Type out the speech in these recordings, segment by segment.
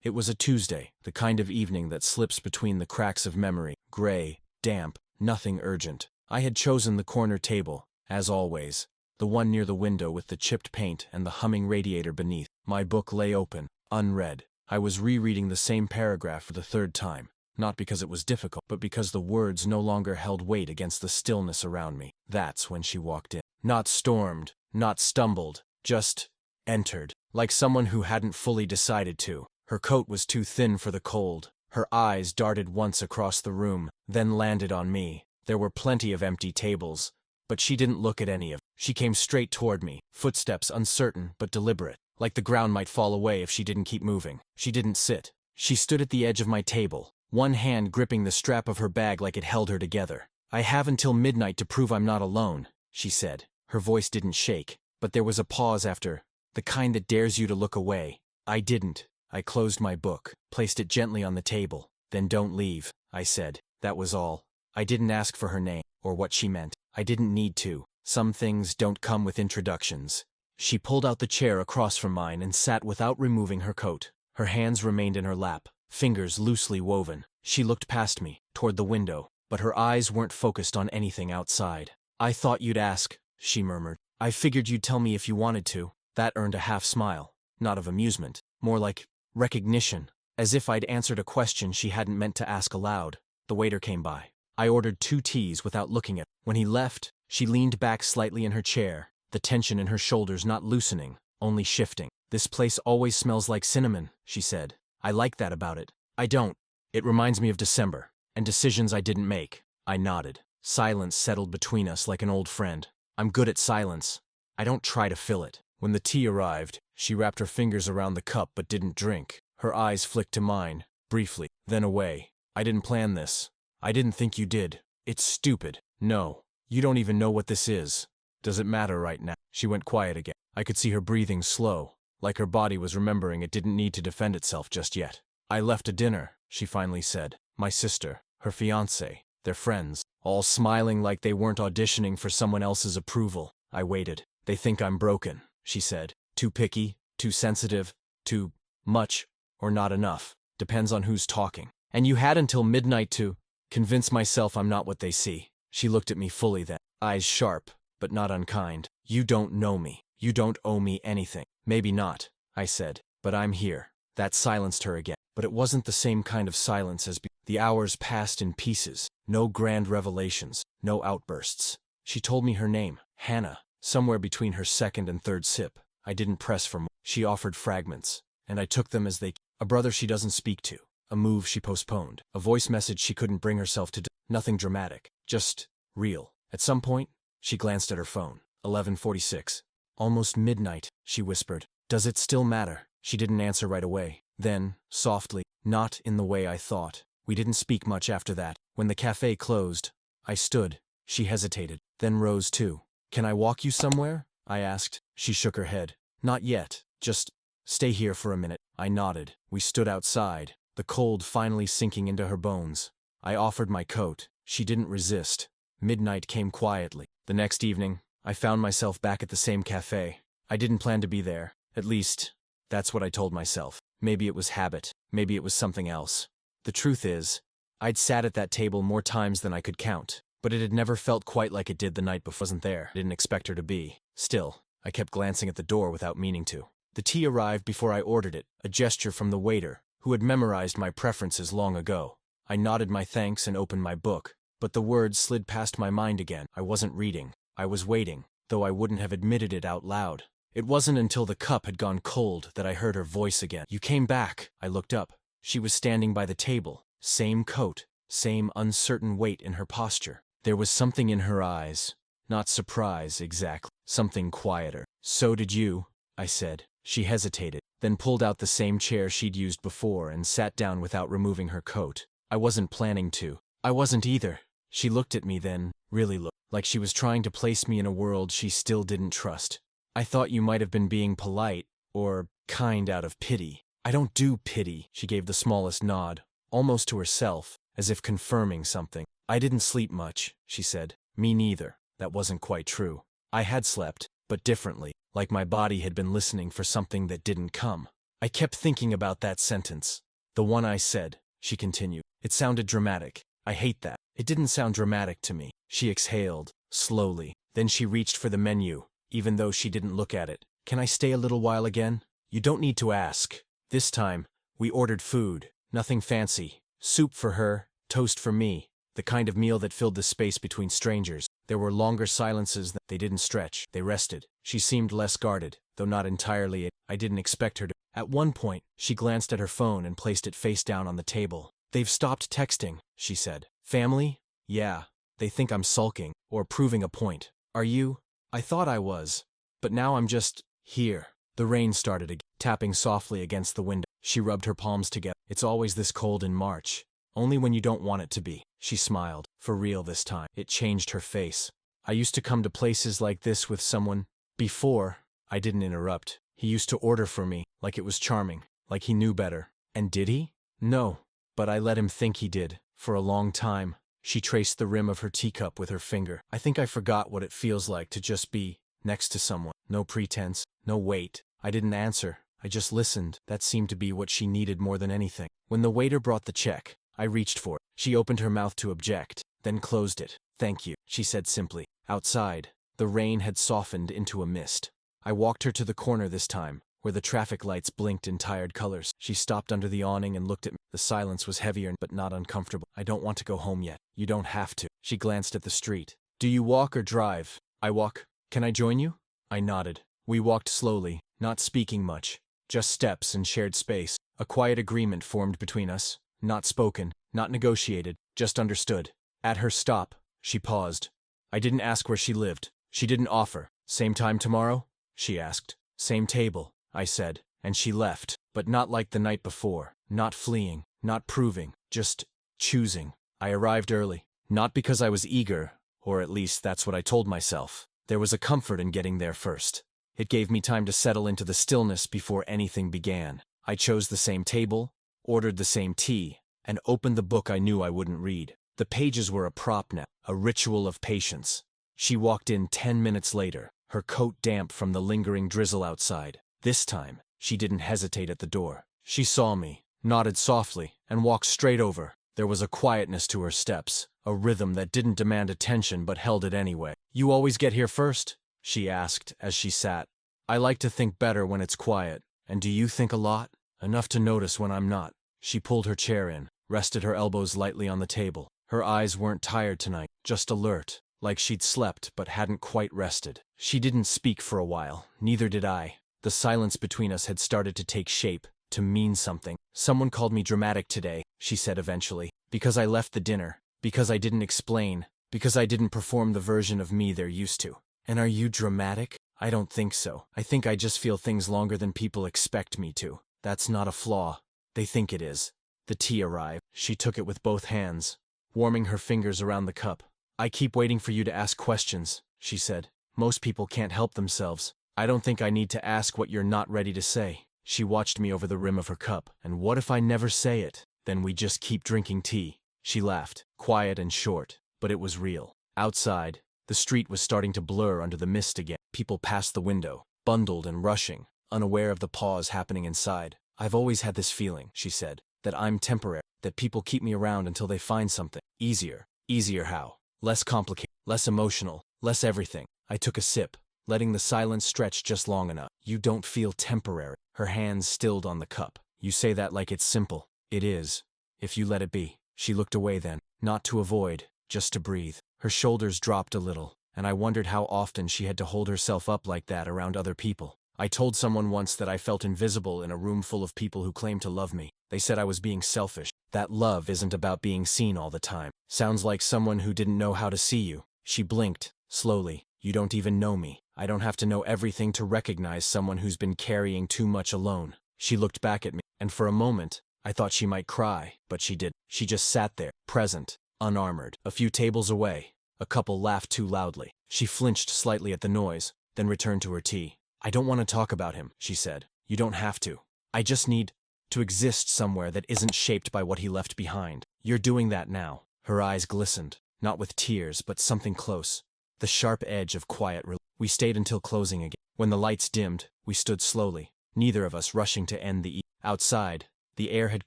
It was a Tuesday, the kind of evening that slips between the cracks of memory, gray, damp, nothing urgent. I had chosen the corner table, as always, the one near the window with the chipped paint and the humming radiator beneath. My book lay open, unread. I was rereading the same paragraph for the third time, not because it was difficult, but because the words no longer held weight against the stillness around me. That's when she walked in. Not stormed, not stumbled, just entered, like someone who hadn't fully decided to. Her coat was too thin for the cold. Her eyes darted once across the room, then landed on me. There were plenty of empty tables, but she didn't look at any of them. She came straight toward me, footsteps uncertain but deliberate, like the ground might fall away if she didn't keep moving. She didn't sit. She stood at the edge of my table, one hand gripping the strap of her bag like it held her together. "I have until midnight to prove I'm not alone," she said. Her voice didn't shake, but there was a pause after, the kind that dares you to look away. I didn't. I closed my book, placed it gently on the table. "Then don't leave," I said. That was all. I didn't ask for her name, or what she meant. I didn't need to. Some things don't come with introductions. She pulled out the chair across from mine and sat without removing her coat. Her hands remained in her lap, fingers loosely woven. She looked past me, toward the window, but her eyes weren't focused on anything outside. "I thought you'd ask," she murmured. "I figured you'd tell me if you wanted to." That earned a half smile, not of amusement, more like recognition, as if I'd answered a question she hadn't meant to ask aloud. The waiter came by. I ordered 2 teas without looking at her. When he left, she leaned back slightly in her chair, the tension in her shoulders not loosening, only shifting. "This place always smells like cinnamon," she said. "I like that about it." "I don't. It reminds me of December, and decisions I didn't make." I nodded. Silence settled between us like an old friend. I'm good at silence. I don't try to fill it. When the tea arrived, she wrapped her fingers around the cup but didn't drink. Her eyes flicked to mine, briefly, then away. "I didn't plan this. I didn't think you did. It's stupid." "No. You don't even know what this is. Does it matter right now?" She went quiet again. I could see her breathing slow, like her body was remembering it didn't need to defend itself just yet. "I left a dinner," she finally said. "My sister, her fiancé, their friends, all smiling like they weren't auditioning for someone else's approval." I waited. "They think I'm broken," she said. "Too picky, too sensitive, too much, or not enough. Depends on who's talking. And you had until midnight to convince myself I'm not what they see." She looked at me fully then, eyes sharp, but not unkind. "You don't know me. You don't owe me anything." "Maybe not," I said, "but I'm here." That silenced her again. But it wasn't the same kind of silence as before. The hours passed in pieces. No grand revelations, no outbursts. She told me her name, Hannah, somewhere between her second and third sip. I didn't press for more. She offered fragments, and I took them as they came. A brother she doesn't speak to. A move she postponed. A voice message she couldn't bring herself to do. Nothing dramatic, just real. At some point, she glanced at her phone. 11:46. "Almost midnight," she whispered. "Does it still matter?" She didn't answer right away. Then, softly, not in the way I thought. We didn't speak much after that. When the cafe closed, I stood. She hesitated, then rose too. "Can I walk you somewhere?" I asked. She shook her head. "Not yet. Just stay here for a minute." I nodded. We stood outside, the cold finally sinking into her bones. I offered my coat. She didn't resist. Midnight came quietly. The next evening, I found myself back at the same cafe. I didn't plan to be there. At least, that's what I told myself. Maybe it was habit. Maybe it was something else. The truth is, I'd sat at that table more times than I could count, but it had never felt quite like it did the night before. I wasn't there. I didn't expect her to be. Still, I kept glancing at the door without meaning to. The tea arrived before I ordered it, a gesture from the waiter, who had memorized my preferences long ago. I nodded my thanks and opened my book, but the words slid past my mind again. I wasn't reading. I was waiting, though I wouldn't have admitted it out loud. It wasn't until the cup had gone cold that I heard her voice again. "You came back." I looked up. She was standing by the table. Same coat, same uncertain weight in her posture. There was something in her eyes. Not surprise, exactly. Something quieter. "So did you," I said. She hesitated, then pulled out the same chair she'd used before and sat down without removing her coat. I wasn't planning to. I wasn't either. She looked at me then, really looked, like she was trying to place me in a world she still didn't trust. "I thought you might have been being polite, or kind out of pity." "I don't do pity." She gave the smallest nod, almost to herself, as if confirming something. "I didn't sleep much," she said. "Me neither." That wasn't quite true. I had slept, but differently, like my body had been listening for something that didn't come. I kept thinking about that sentence. The one I said, she continued. It sounded dramatic. I hate that. It didn't sound dramatic to me. She exhaled, slowly. Then she reached for the menu, even though she didn't look at it. Can I stay a little while again? You don't need to ask. This time, we ordered food. Nothing fancy. Soup for her, toast for me. The kind of meal that filled the space between strangers. There were longer silences. They didn't stretch. They rested. She seemed less guarded, though not entirely. I didn't expect her to. At one point, she glanced at her phone and placed it face down on the table. They've stopped texting, she said. Family? Yeah. They think I'm sulking, or proving a point. Are you? I thought I was. But now I'm just here. The rain started again, tapping softly against the window. She rubbed her palms together. It's always this cold in March. Only when you don't want it to be. She smiled. For real this time. It changed her face. I used to come to places like this with someone. Before, I didn't interrupt. He used to order for me, like it was charming, like he knew better. And did he? No. But I let him think he did. For a long time. She traced the rim of her teacup with her finger. I think I forgot what it feels like to just be next to someone. No pretense, no wait. I didn't answer. I just listened. That seemed to be what she needed more than anything. When the waiter brought the check, I reached for it. She opened her mouth to object, then closed it. Thank you, she said simply. Outside, the rain had softened into a mist. I walked her to the corner this time, where the traffic lights blinked in tired colors. She stopped under the awning and looked at me. The silence was heavier but not uncomfortable. I don't want to go home yet. You don't have to. She glanced at the street. Do you walk or drive? I walk. Can I join you? I nodded. We walked slowly, not speaking much. Just steps and shared space. A quiet agreement formed between us. Not spoken, not negotiated, just understood. At her stop, she paused. I didn't ask where she lived. She didn't offer. Same time tomorrow? She asked. Same table, I said, and she left, but not like the night before. Not fleeing, not proving, just choosing. I arrived early, not because I was eager, or at least that's what I told myself. There was a comfort in getting there first. It gave me time to settle into the stillness before anything began. I chose the same table, ordered the same tea, and opened the book I knew I wouldn't read. The pages were a prop now, a ritual of patience. She walked in 10 minutes later, her coat damp from the lingering drizzle outside. This time, she didn't hesitate at the door. She saw me, nodded softly, and walked straight over. There was a quietness to her steps, a rhythm that didn't demand attention but held it anyway. You always get here first? She asked as she sat. I like to think better when it's quiet. And do you think a lot? Enough to notice when I'm not. She pulled her chair in, rested her elbows lightly on the table. Her eyes weren't tired tonight, just alert, like she'd slept but hadn't quite rested. She didn't speak for a while, neither did I. The silence between us had started to take shape, to mean something. Someone called me dramatic today, she said eventually, because I left the dinner, because I didn't explain, because I didn't perform the version of me they're used to. And are you dramatic? I don't think so. I think I just feel things longer than people expect me to. That's not a flaw. They think it is. The tea arrived. She took it with both hands, warming her fingers around the cup. I keep waiting for you to ask questions, she said. Most people can't help themselves. I don't think I need to ask what you're not ready to say. She watched me over the rim of her cup. And what if I never say it? Then we just keep drinking tea. She laughed, quiet and short, but it was real. Outside, the street was starting to blur under the mist again. People passed the window, bundled and rushing, unaware of the pause happening inside. I've always had this feeling, she said, that I'm temporary, that people keep me around until they find something. Easier. Easier how? Less complicated, less emotional, less everything. I took a sip, letting the silence stretch just long enough. You don't feel temporary. Her hands stilled on the cup. You say that like it's simple. It is, if you let it be. She looked away then, not to avoid, just to breathe. Her shoulders dropped a little, and I wondered how often she had to hold herself up like that around other people. I told someone once that I felt invisible in a room full of people who claimed to love me. They said I was being selfish. That love isn't about being seen all the time. Sounds like someone who didn't know how to see you. She blinked, slowly. You don't even know me. I don't have to know everything to recognize someone who's been carrying too much alone. She looked back at me, and for a moment, I thought she might cry, but she didn't. She just sat there, present, unarmored. A few tables away, a couple laughed too loudly. She flinched slightly at the noise, then returned to her tea. I don't want to talk about him, she said. You don't have to. I just need to exist somewhere that isn't shaped by what he left behind. You're doing that now. Her eyes glistened, not with tears, but something close. The sharp edge of quiet relief. We stayed until closing again. When the lights dimmed, we stood slowly, neither of us rushing to end the evening. Outside, the air had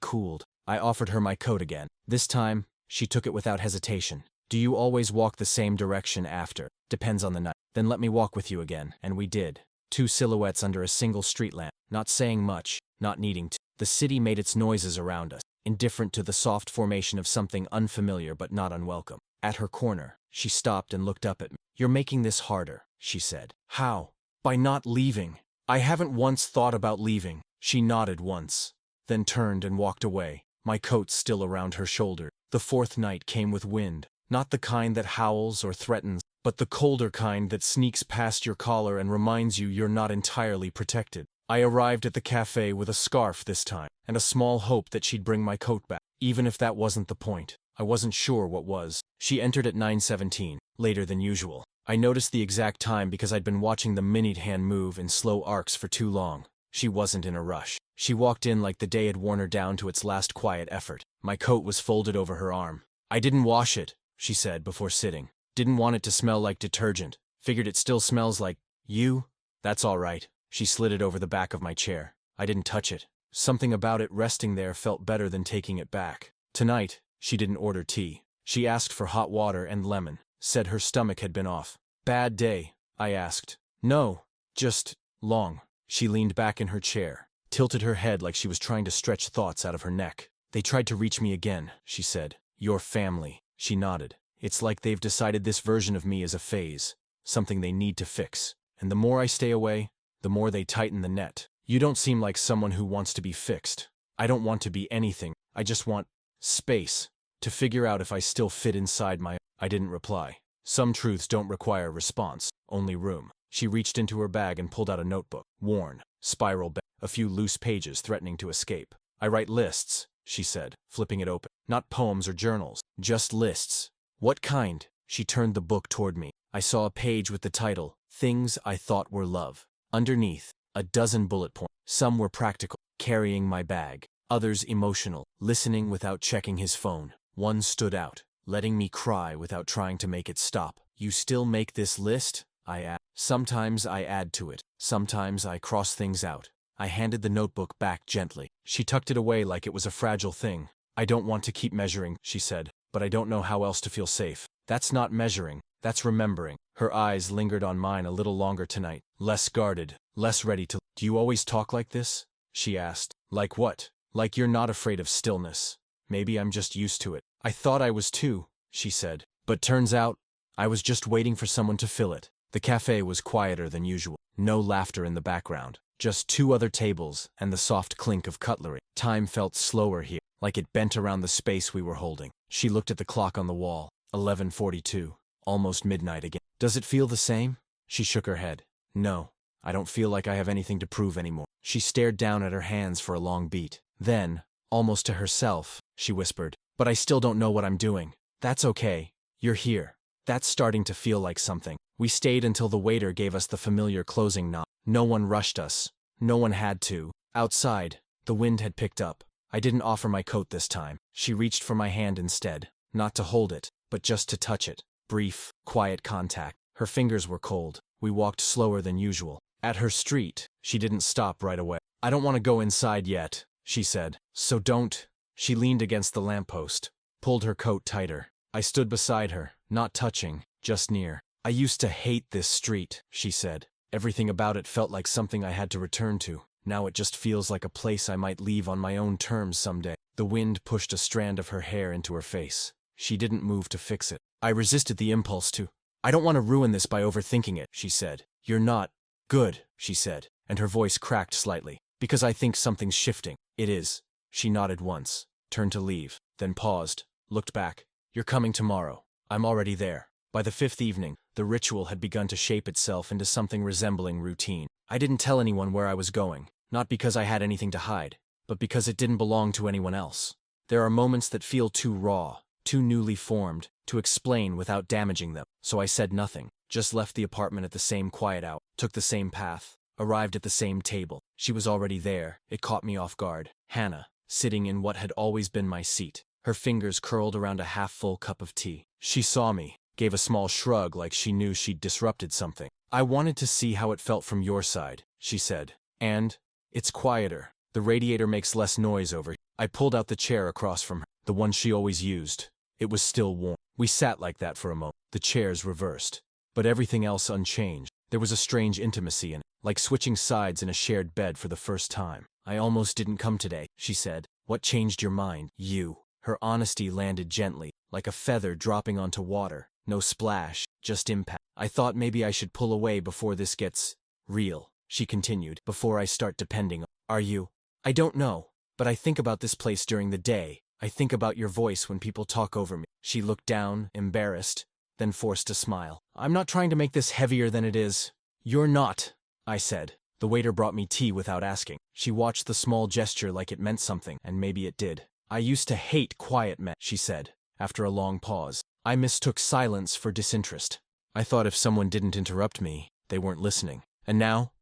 cooled. I offered her my coat again. This time, she took it without hesitation. Do you always walk the same direction after? Depends on the night. Then let me walk with you again. And we did. Two silhouettes under a single street lamp, not saying much, not needing to. The city made its noises around us, indifferent to the soft formation of something unfamiliar but not unwelcome. At her corner, she stopped and looked up at me. You're making this harder, she said. How? By not leaving. I haven't once thought about leaving. She nodded once, then turned and walked away, my coat still around her shoulder. The fourth night came with wind, not the kind that howls or threatens, but the colder kind that sneaks past your collar and reminds you you're not entirely protected. I arrived at the cafe with a scarf this time, and a small hope that she'd bring my coat back. Even if that wasn't the point, I wasn't sure what was. She entered at 9:17, later than usual. I noticed the exact time because I'd been watching the minute hand move in slow arcs for too long. She wasn't in a rush. She walked in like the day had worn her down to its last quiet effort. My coat was folded over her arm. I didn't wash it, she said before sitting. Didn't want it to smell like detergent. Figured it still smells like you. That's all right. She slid it over the back of my chair. I didn't touch it. Something about it resting there felt better than taking it back. Tonight, she didn't order tea. She asked for hot water and lemon. Said her stomach had been off. Bad day, I asked. No, just long. She leaned back in her chair, tilted her head like she was trying to stretch thoughts out of her neck. They tried to reach me again, she said. Your family. She nodded. It's like they've decided this version of me is a phase, something they need to fix. And the more I stay away, the more they tighten the net. You don't seem like someone who wants to be fixed. I don't want to be anything. I just want space to figure out if I still fit inside my... I didn't reply. Some truths don't require response, only room. She reached into her bag and pulled out a notebook. Worn, spiral back, a few loose pages threatening to escape. I write lists, she said, flipping it open. Not poems or journals, just lists. What kind? She turned the book toward me. I saw a page with the title, Things I Thought Were Love. Underneath, a dozen bullet points. Some were practical, carrying my bag. Others emotional, listening without checking his phone. One stood out, letting me cry without trying to make it stop. You still make this list? I asked. Sometimes I add to it. Sometimes I cross things out. I handed the notebook back gently. She tucked it away like it was a fragile thing. I don't want to keep measuring, she said, but I don't know how else to feel safe. That's not measuring. That's remembering. Her eyes lingered on mine a little longer tonight. Less guarded, less ready to... Do you always talk like this? She asked. Like what? Like you're not afraid of stillness. Maybe I'm just used to it. I thought I was too, she said. But turns out, I was just waiting for someone to fill it. The cafe was quieter than usual. No laughter in the background. Just two other tables and the soft clink of cutlery. Time felt slower here, like it bent around the space we were holding. She looked at the clock on the wall. 11:42. Almost midnight again. Does it feel the same? She shook her head. No, I don't feel like I have anything to prove anymore. She stared down at her hands for a long beat. Then, almost to herself, she whispered, but I still don't know what I'm doing. That's okay. You're here. That's starting to feel like something. We stayed until the waiter gave us the familiar closing knock. No one rushed us. No one had to. Outside, the wind had picked up. I didn't offer my coat this time. She reached for my hand instead, not to hold it, but just to touch it. Brief, quiet contact. Her fingers were cold. We walked slower than usual. At her street, she didn't stop right away. I don't want to go inside yet, she said. So don't. She leaned against the lamppost, pulled her coat tighter. I stood beside her, not touching, just near. I used to hate this street, she said. Everything about it felt like something I had to return to. Now it just feels like a place I might leave on my own terms someday. The wind pushed a strand of her hair into her face. She didn't move to fix it. I resisted the impulse to. I don't want to ruin this by overthinking it, she said. You're not. Good, she said, and her voice cracked slightly. Because I think something's shifting. It is. She nodded once, turned to leave, then paused, looked back. You're coming tomorrow. I'm already there. By the fifth evening, the ritual had begun to shape itself into something resembling routine. I didn't tell anyone where I was going, not because I had anything to hide, but because it didn't belong to anyone else. There are moments that feel too raw, too newly formed, to explain without damaging them. So I said nothing, just left the apartment at the same quiet hour, took the same path, arrived at the same table. She was already there. It caught me off guard. Hannah, sitting in what had always been my seat, her fingers curled around a half-full cup of tea. She saw me, gave a small shrug like she knew she'd disrupted something. I wanted to see how it felt from your side, she said. And It's quieter. The radiator makes less noise over here. I pulled out the chair across from her, the one she always used. It was still warm. We sat like that for a moment, the chairs reversed, but everything else unchanged. There was a strange intimacy in it, like switching sides in a shared bed for the first time. I almost didn't come today, she said. What changed your mind? You. Her honesty landed gently, like a feather dropping onto water. No splash, just impact. I thought maybe I should pull away before this gets real, she continued, before I start depending on. Are you? I don't know, but I think about this place during the day. I think about your voice when people talk over me. She looked down, embarrassed, then forced a smile. I'm not trying to make this heavier than it is. You're not, I said. The waiter brought me tea without asking. She watched the small gesture like it meant something, and maybe it did. I used to hate quiet men, she said, after a long pause. I mistook silence for disinterest. I thought if someone didn't interrupt me, they weren't listening. And now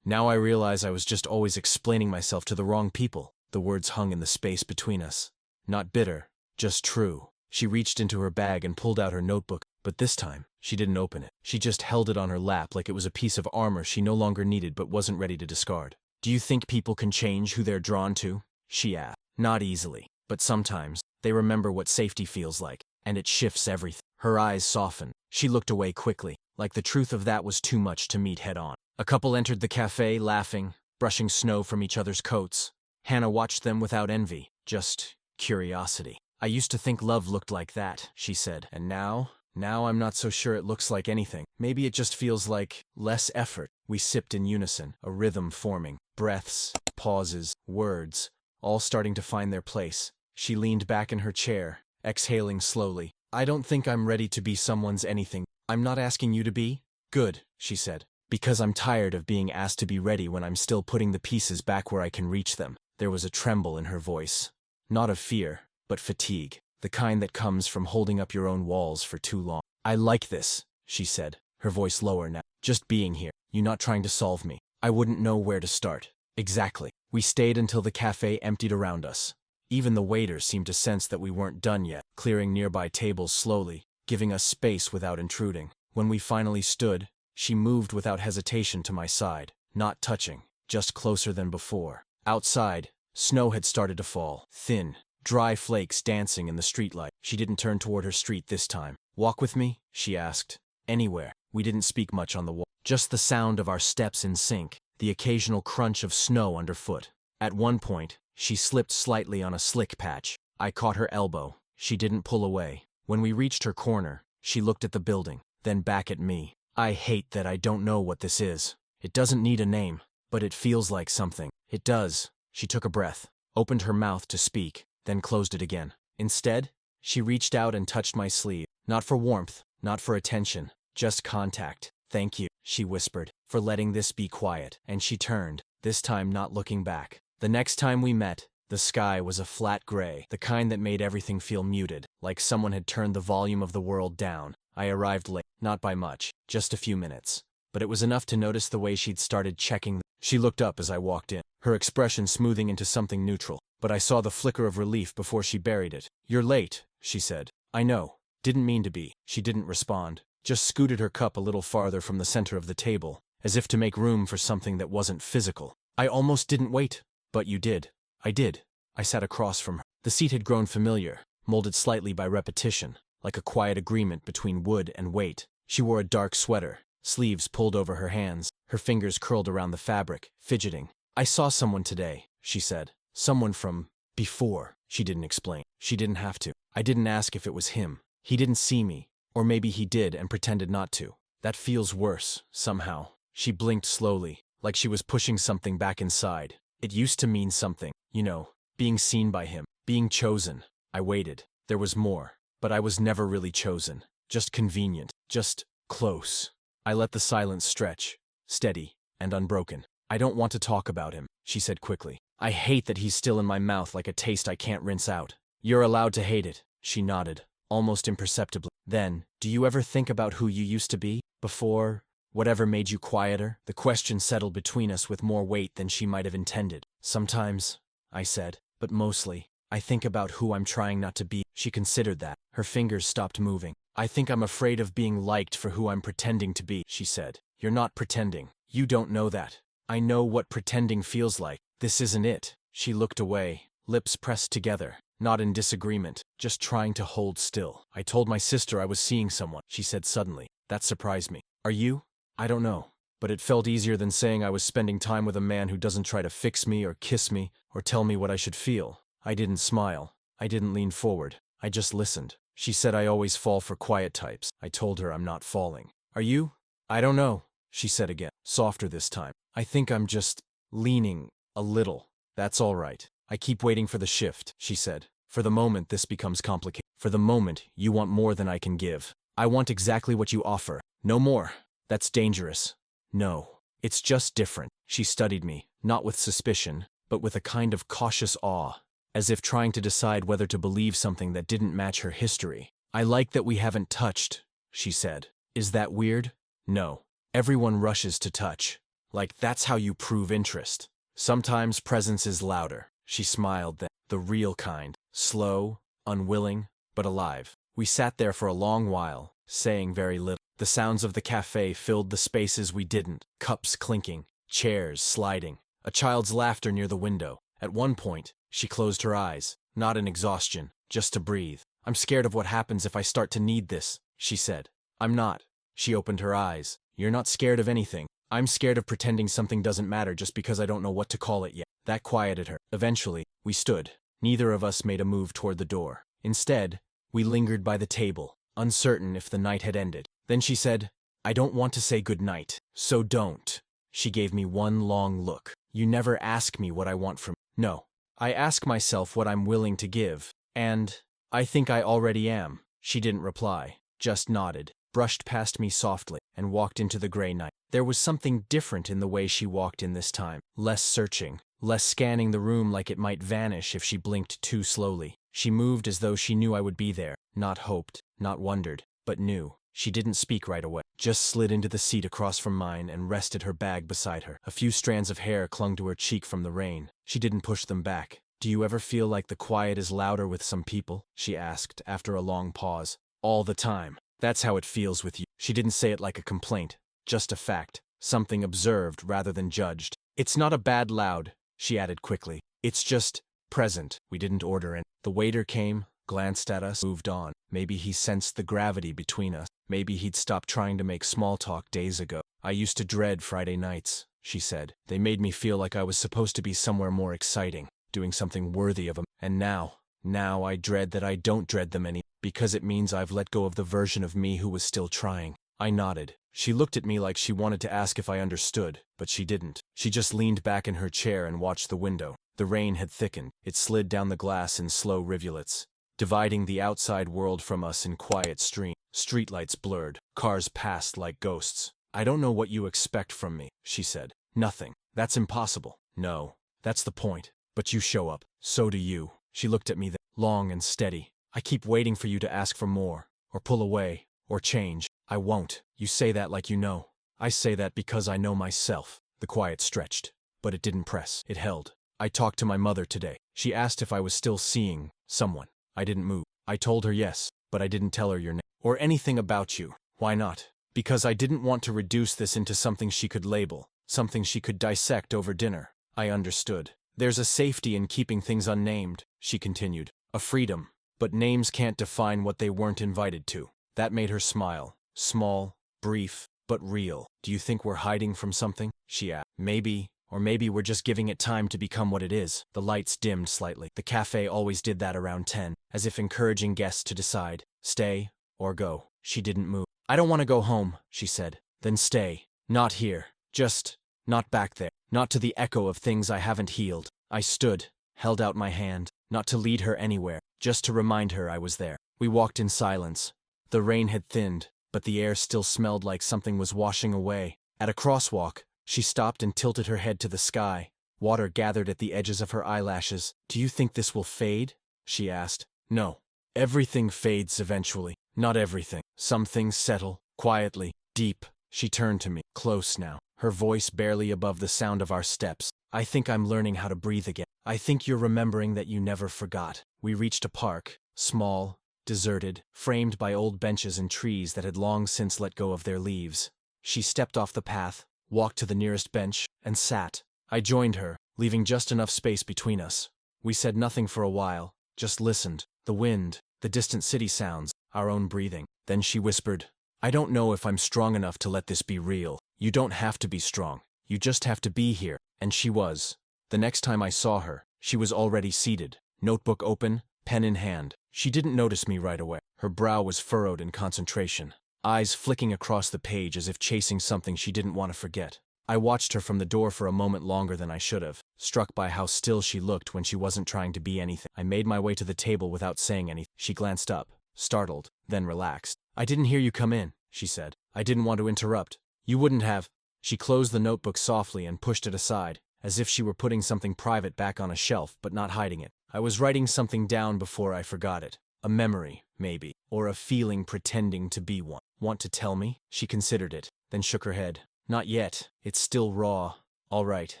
I realize I was just always explaining myself to the wrong people. The words hung in the space between us. Not bitter, just true. She reached into her bag and pulled out her notebook, but this time, she didn't open it. She just held it on her lap like it was a piece of armor she no longer needed but wasn't ready to discard. Do you think people can change who they're drawn to? She asked. Not easily, but sometimes, they remember what safety feels like, and it shifts everything. Her eyes softened. She looked away quickly, like the truth of that was too much to meet head-on. A couple entered the cafe, laughing, brushing snow from each other's coats. Hannah watched them without envy, just curiosity. I used to think love looked like that, she said, and now I'm not so sure it looks like anything. Maybe it just feels like less effort. We sipped in unison, a rhythm forming, breaths, pauses, words, all starting to find their place. She leaned back in her chair, exhaling slowly. I don't think I'm ready to be someone's anything. I'm not asking you to be. Good, she said, because I'm tired of being asked to be ready when I'm still putting the pieces back where I can reach them. There was a tremble in her voice. Not of fear, but fatigue, the kind that comes from holding up your own walls for too long. I like this, she said, her voice lower now. Just being here, you not trying to solve me. I wouldn't know where to start. Exactly. We stayed until the cafe emptied around us. Even the waiter seemed to sense that we weren't done yet, clearing nearby tables slowly, giving us space without intruding. When we finally stood, she moved without hesitation to my side, not touching, just closer than before. Outside, snow had started to fall, thin, dry flakes dancing in the streetlight. She didn't turn toward her street this time. Walk with me? She asked. Anywhere. We didn't speak much on the walk. Just the sound of our steps in sync, the occasional crunch of snow underfoot. At one point, she slipped slightly on a slick patch. I caught her elbow. She didn't pull away. When we reached her corner, she looked at the building, then back at me. I hate that I don't know what this is. It doesn't need a name, but it feels like something. It does. She took a breath, opened her mouth to speak, then closed it again. Instead, she reached out and touched my sleeve. Not for warmth, not for attention, just contact. Thank you, she whispered, for letting this be quiet. And she turned, this time not looking back. The next time we met, the sky was a flat gray, the kind that made everything feel muted, like someone had turned the volume of the world down. I arrived late, not by much, just a few minutes. But it was enough to notice the way she'd started checking. She looked up as I walked in, her expression smoothing into something neutral, but I saw the flicker of relief before she buried it. You're late, she said. I know. Didn't mean to be. She didn't respond, just scooted her cup a little farther from the center of the table, as if to make room for something that wasn't physical. I almost didn't wait. But you did. I did. I sat across from her. The seat had grown familiar, molded slightly by repetition, like a quiet agreement between wood and weight. She wore a dark sweater, sleeves pulled over her hands, her fingers curled around the fabric, fidgeting. I saw someone today, she said. Someone from before. She didn't explain. She didn't have to. I didn't ask if it was him. He didn't see me. Or maybe he did and pretended not to. That feels worse, somehow. She blinked slowly, like she was pushing something back inside. It used to mean something, you know, being seen by him, being chosen. I waited. There was more, but I was never really chosen. Just convenient, just close. I let the silence stretch, steady and unbroken. I don't want to talk about him, she said quickly. I hate that he's still in my mouth like a taste I can't rinse out. You're allowed to hate it, she nodded, almost imperceptibly. Then, do you ever think about who you used to be? Before whatever made you quieter? The question settled between us with more weight than she might have intended. Sometimes, I said, but mostly, I think about who I'm trying not to be. She considered that. Her fingers stopped moving. I think I'm afraid of being liked for who I'm pretending to be, she said. You're not pretending. You don't know that. I know what pretending feels like. This isn't it. She looked away, lips pressed together, not in disagreement, just trying to hold still. I told my sister I was seeing someone, she said suddenly. That surprised me. Are you? I don't know. But it felt easier than saying I was spending time with a man who doesn't try to fix me or kiss me or tell me what I should feel. I didn't smile. I didn't lean forward. I just listened. She said I always fall for quiet types. I told her I'm not falling. Are you? I don't know, she said again, softer this time. I think I'm just leaning a little. That's all right. I keep waiting for the shift, she said. For the moment, this becomes complicated. For the moment, you want more than I can give. I want exactly what you offer. No more. That's dangerous. No. It's just different. She studied me, not with suspicion, but with a kind of cautious awe, as if trying to decide whether to believe something that didn't match her history. I like that we haven't touched, she said. Is that weird? No. Everyone rushes to touch. Like that's how you prove interest. Sometimes presence is louder. She smiled then. The real kind. Slow, unwilling, but alive. We sat there for a long while, saying very little. The sounds of the cafe filled the spaces we didn't. Cups clinking, chairs sliding, a child's laughter near the window. At one point, she closed her eyes, not in exhaustion, just to breathe. I'm scared of what happens if I start to need this, she said. I'm not. She opened her eyes. You're not scared of anything. I'm scared of pretending something doesn't matter just because I don't know what to call it yet. That quieted her. Eventually, we stood. Neither of us made a move toward the door. Instead, we lingered by the table, uncertain if the night had ended. Then she said, I don't want to say good night, so don't. She gave me one long look. You never ask me what I want from me. No. I ask myself what I'm willing to give, and I think I already am. She didn't reply, just nodded, brushed past me softly, and walked into the gray night. There was something different in the way she walked in this time. Less searching, less scanning the room like it might vanish if she blinked too slowly. She moved as though she knew I would be there, not hoped, not wondered, but knew. She didn't speak right away, just slid into the seat across from mine and rested her bag beside her. A few strands of hair clung to her cheek from the rain. She didn't push them back. Do you ever feel like the quiet is louder with some people? She asked, after a long pause. All the time. That's how it feels with you. She didn't say it like a complaint, just a fact, something observed rather than judged. It's not a bad loud, she added quickly. It's just present. We didn't order in. The waiter came, glanced at us, moved on. Maybe he sensed the gravity between us. Maybe he'd stopped trying to make small talk days ago. I used to dread Friday nights, she said. They made me feel like I was supposed to be somewhere more exciting, doing something worthy of them. And now I dread that I don't dread them any, because it means I've let go of the version of me who was still trying. I nodded. She looked at me like she wanted to ask if I understood, but she didn't. She just leaned back in her chair and watched the window. The rain had thickened. It slid down the glass in slow rivulets, dividing the outside world from us in quiet streams. Streetlights blurred. Cars passed like ghosts. I don't know what you expect from me, she said. Nothing. That's impossible. No. That's the point. But you show up. So do you. She looked at me then, long and steady. I keep waiting for you to ask for more, or pull away, or change. I won't. You say that like you know. I say that because I know myself. The quiet stretched, but it didn't press. It held. I talked to my mother today. She asked if I was still seeing someone. I didn't move. I told her yes, but I didn't tell her your name. Or anything about you. Why not? Because I didn't want to reduce this into something she could label, something she could dissect over dinner. I understood. There's a safety in keeping things unnamed, she continued. A freedom. But names can't define what they weren't invited to. That made her smile. Small, brief, but real. Do you think we're hiding from something? She asked. Maybe. Or maybe we're just giving it time to become what it is. The lights dimmed slightly. The cafe always did that around 10, as if encouraging guests to decide. Stay or go. She didn't move. I don't want to go home, she said. Then stay. Not here. Just not back there. Not to the echo of things I haven't healed. I stood, held out my hand, not to lead her anywhere, just to remind her I was there. We walked in silence. The rain had thinned, but the air still smelled like something was washing away. At a crosswalk, she stopped and tilted her head to the sky. Water gathered at the edges of her eyelashes. Do you think this will fade? She asked. No. Everything fades eventually. Not everything. Some things settle, quietly, deep. She turned to me, close now, her voice barely above the sound of our steps. I think I'm learning how to breathe again. I think you're remembering that you never forgot. We reached a park, small, deserted, framed by old benches and trees that had long since let go of their leaves. She stepped off the path, walked to the nearest bench, and sat. I joined her, leaving just enough space between us. We said nothing for a while, just listened. The wind, the distant city sounds, our own breathing. Then she whispered, "I don't know if I'm strong enough to let this be real. You don't have to be strong. You just have to be here." And she was. The next time I saw her, she was already seated, notebook open, pen in hand. She didn't notice me right away. Her brow was furrowed in concentration, eyes flicking across the page as if chasing something she didn't want to forget. I watched her from the door for a moment longer than I should have, struck by how still she looked when she wasn't trying to be anything. I made my way to the table without saying anything. She glanced up, startled, then relaxed. "I didn't hear you come in," she said. "I didn't want to interrupt." "You wouldn't have." She closed the notebook softly and pushed it aside, as if she were putting something private back on a shelf but not hiding it. I was writing something down before I forgot it. A memory, maybe, or a feeling pretending to be one. "Want to tell me?" She considered it, then shook her head. "Not yet. It's still raw." "All right."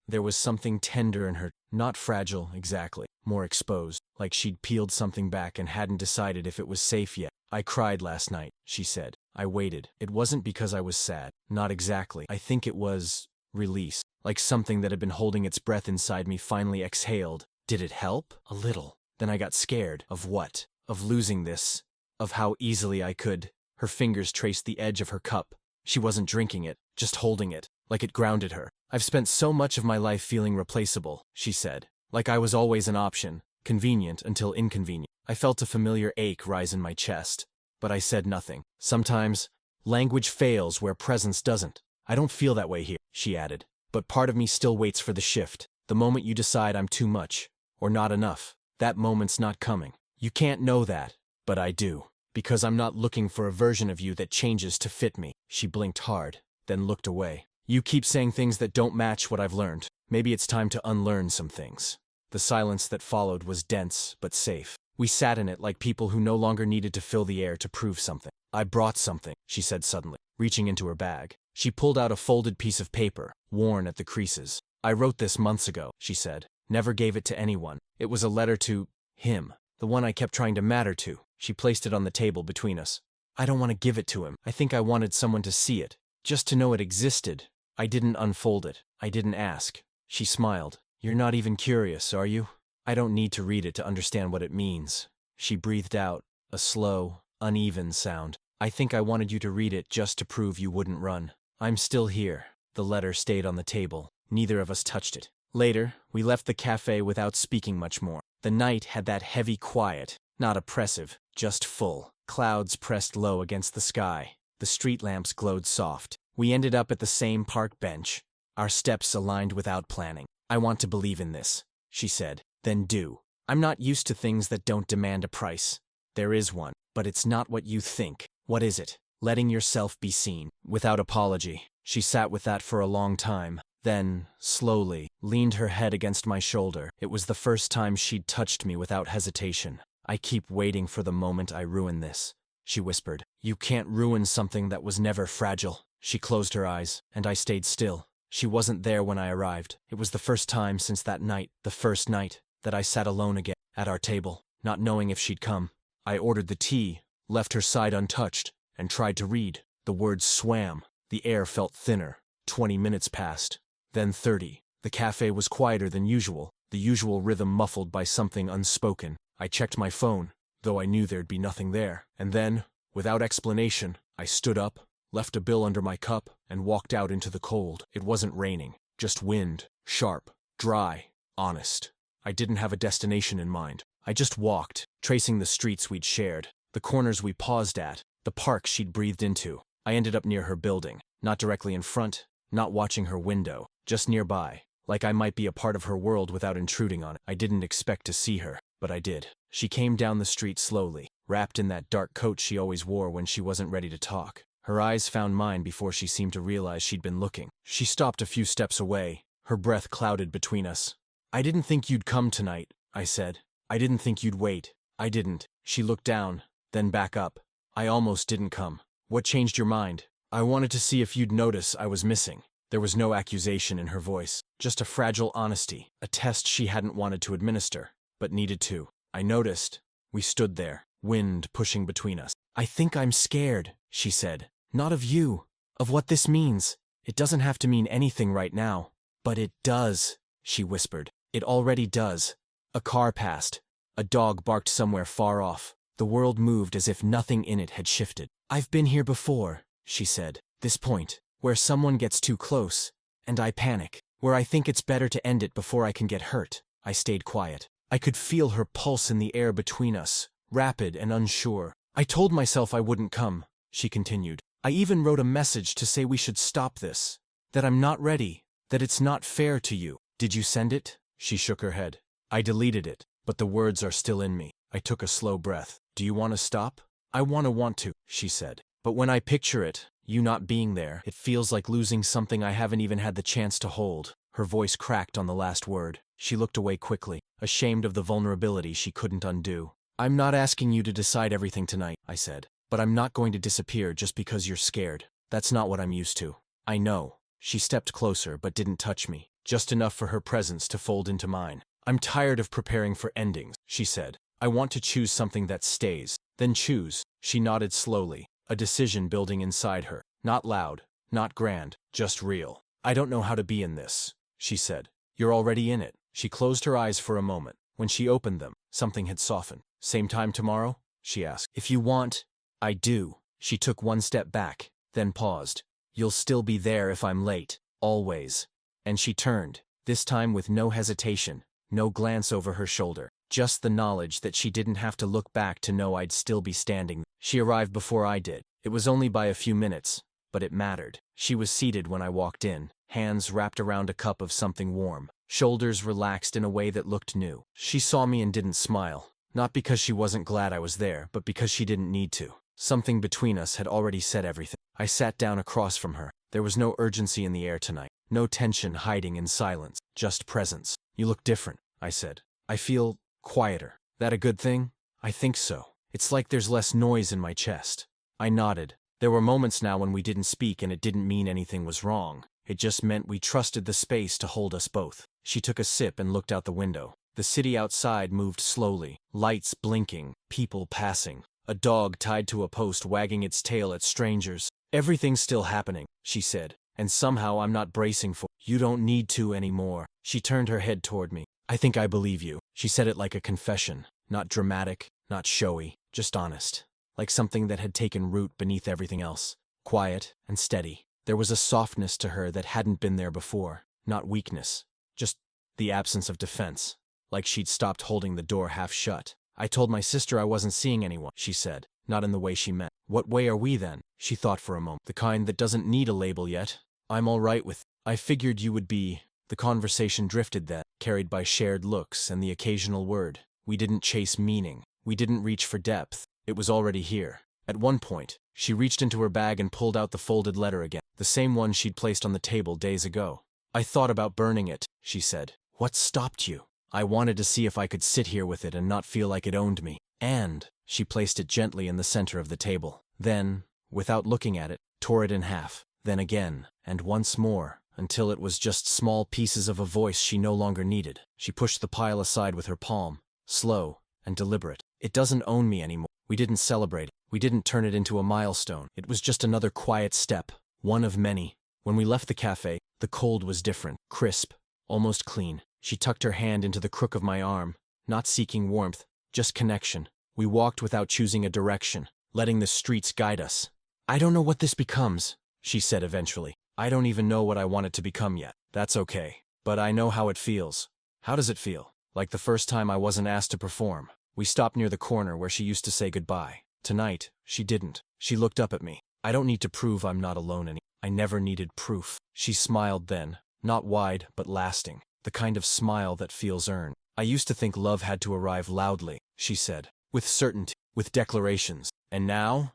There was something tender in her, not fragile exactly, more exposed, like she'd peeled something back and hadn't decided if it was safe yet. "I cried last night," she said. I waited. It wasn't because I was sad. Not exactly. I think it was release, like something that had been holding its breath inside me finally exhaled. Did it help? A little. Then I got scared. Of what? Of losing this. Of how easily I could. Her fingers traced the edge of her cup. She wasn't drinking it, just holding it, like it grounded her. "I've spent so much of my life feeling replaceable," she said. "Like I was always an option, convenient until inconvenient." I felt a familiar ache rise in my chest, but I said nothing. "Sometimes, language fails where presence doesn't. I don't feel that way here," she added. "But part of me still waits for the shift. The moment you decide I'm too much, or not enough. That moment's not coming. You can't know that, but I do. Because I'm not looking for a version of you that changes to fit me." She blinked hard, then looked away. "You keep saying things that don't match what I've learned. Maybe it's time to unlearn some things." The silence that followed was dense, but safe. We sat in it like people who no longer needed to fill the air to prove something. "I brought something," she said suddenly, reaching into her bag. She pulled out a folded piece of paper, worn at the creases. "I wrote this months ago," she said. "Never gave it to anyone. It was a letter to him, the one I kept trying to matter to." She placed it on the table between us. "I don't want to give it to him. I think I wanted someone to see it, just to know it existed." I didn't unfold it. I didn't ask. She smiled. "You're not even curious, are you?" "I don't need to read it to understand what it means." She breathed out, a slow, uneven sound. "I think I wanted you to read it just to prove you wouldn't run. I'm still here." The letter stayed on the table. Neither of us touched it. Later, we left the cafe without speaking much more. The night had that heavy quiet, not oppressive, just full. Clouds pressed low against the sky. The street lamps glowed soft. We ended up at the same park bench, our steps aligned without planning. "I want to believe in this," she said. "Then do. I'm not used to things that don't demand a price. There is one, but it's not what you think." "What is it?" "Letting yourself be seen." Without apology. She sat with that for a long time. Then, slowly, leaned her head against my shoulder. It was the first time she'd touched me without hesitation. "I keep waiting for the moment I ruin this," she whispered. "You can't ruin something that was never fragile." She closed her eyes, and I stayed still. She wasn't there when I arrived. It was the first time since that night, the first night, that I sat alone again, at our table, not knowing if she'd come. I ordered the tea, left her side untouched, and tried to read. The words swam. The air felt thinner. 20 minutes passed. Then 30. The cafe was quieter than usual, the usual rhythm muffled by something unspoken. I checked my phone, though I knew there'd be nothing there. And then, without explanation, I stood up, left a bill under my cup, and walked out into the cold. It wasn't raining, just wind, sharp, dry, honest. I didn't have a destination in mind. I just walked, tracing the streets we'd shared, the corners we paused at, the park she'd breathed into. I ended up near her building, not directly in front, not watching her window, just nearby, like I might be a part of her world without intruding on it. I didn't expect to see her, but I did. She came down the street slowly, wrapped in that dark coat she always wore when she wasn't ready to talk. Her eyes found mine before she seemed to realize she'd been looking. She stopped a few steps away, her breath clouded between us. "I didn't think you'd come tonight," I said. "I didn't think you'd wait." "I didn't." She looked down, then back up. "I almost didn't come." "What changed your mind?" "I wanted to see if you'd notice I was missing." There was no accusation in her voice, just a fragile honesty, a test she hadn't wanted to administer, but needed to. I noticed. We stood there, wind pushing between us. "I think I'm scared," she said. "Not of you, of what this means." It doesn't have to mean anything right now. But it does, she whispered. It already does. A car passed. A dog barked somewhere far off. The world moved as if nothing in it had shifted. I've been here before, she said. This point, where someone gets too close, and I panic, where I think it's better to end it before I can get hurt. I stayed quiet. I could feel her pulse in the air between us, rapid and unsure. I told myself I wouldn't come, she continued. I even wrote a message to say we should stop this, that I'm not ready, that it's not fair to you. Did you send it? She shook her head. I deleted it, but the words are still in me. I took a slow breath. Do you want to stop? I want to, she said. But when I picture it, you not being there, it feels like losing something I haven't even had the chance to hold. Her voice cracked on the last word. She looked away quickly, ashamed of the vulnerability she couldn't undo. I'm not asking you to decide everything tonight, I said. But I'm not going to disappear just because you're scared. That's not what I'm used to. I know. She stepped closer but didn't touch me, just enough for her presence to fold into mine. I'm tired of preparing for endings, she said. I want to choose something that stays. Then choose. She nodded slowly, a decision building inside her. Not loud, not grand, just real. I don't know how to be in this, she said. You're already in it. She closed her eyes for a moment. When she opened them, something had softened. Same time tomorrow? She asked. If you want, I do. She took one step back, then paused. You'll still be there if I'm late. Always. And she turned, this time with no hesitation, no glance over her shoulder. Just the knowledge that she didn't have to look back to know I'd still be standing. She arrived before I did. It was only by a few minutes, but it mattered. She was seated when I walked in, hands wrapped around a cup of something warm, shoulders relaxed in a way that looked new. She saw me and didn't smile, not because she wasn't glad I was there, but because she didn't need to. Something between us had already said everything. I sat down across from her. There was no urgency in the air tonight, no tension hiding in silence, just presence. You look different, I said. I feel quieter. That a good thing? I think so. It's like there's less noise in my chest. I nodded. There were moments now when we didn't speak and it didn't mean anything was wrong. It just meant we trusted the space to hold us both. She took a sip and looked out the window. The city outside moved slowly, lights blinking, people passing, a dog tied to a post wagging its tail at strangers. Everything's still happening, she said, and somehow I'm not bracing for it. You don't need to anymore. She turned her head toward me. I think I believe you. She said it like a confession, not dramatic, not showy, just honest, like something that had taken root beneath everything else. Quiet and steady. There was a softness to her that hadn't been there before, not weakness, just the absence of defense, like she'd stopped holding the door half shut. I told my sister I wasn't seeing anyone, she said, not in the way she meant. What way are we then? She thought for a moment. The kind that doesn't need a label yet. I'm all right with it. I figured you would be. The conversation drifted then, carried by shared looks and the occasional word. We didn't chase meaning. We didn't reach for depth. It was already here. At one point, she reached into her bag and pulled out the folded letter again, the same one she'd placed on the table days ago. I thought about burning it, she said. What stopped you? I wanted to see if I could sit here with it and not feel like it owned me. And she placed it gently in the center of the table. Then, without looking at it, tore it in half. Then again, and once more, until it was just small pieces of a voice she no longer needed. She pushed the pile aside with her palm, slow and deliberate. It doesn't own me anymore. We didn't celebrate it. We didn't turn it into a milestone. It was just another quiet step, one of many. When we left the cafe, the cold was different, crisp, almost clean. She tucked her hand into the crook of my arm, not seeking warmth, just connection. We walked without choosing a direction, letting the streets guide us. I don't know what this becomes, she said eventually. I don't even know what I want it to become yet. That's okay. But I know how it feels. How does it feel? Like the first time I wasn't asked to perform. We stopped near the corner where she used to say goodbye. Tonight, she didn't. She looked up at me. I don't need to prove I'm not alone anymore. I never needed proof. She smiled then, not wide, but lasting. The kind of smile that feels earned. I used to think love had to arrive loudly, she said, with certainty, with declarations. And now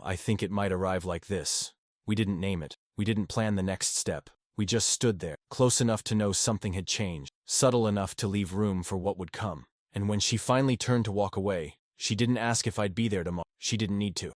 I think it might arrive like this. We didn't name it. We didn't plan the next step. We just stood there, close enough to know something had changed, subtle enough to leave room for what would come. And when she finally turned to walk away, she didn't ask if I'd be there tomorrow. She didn't need to.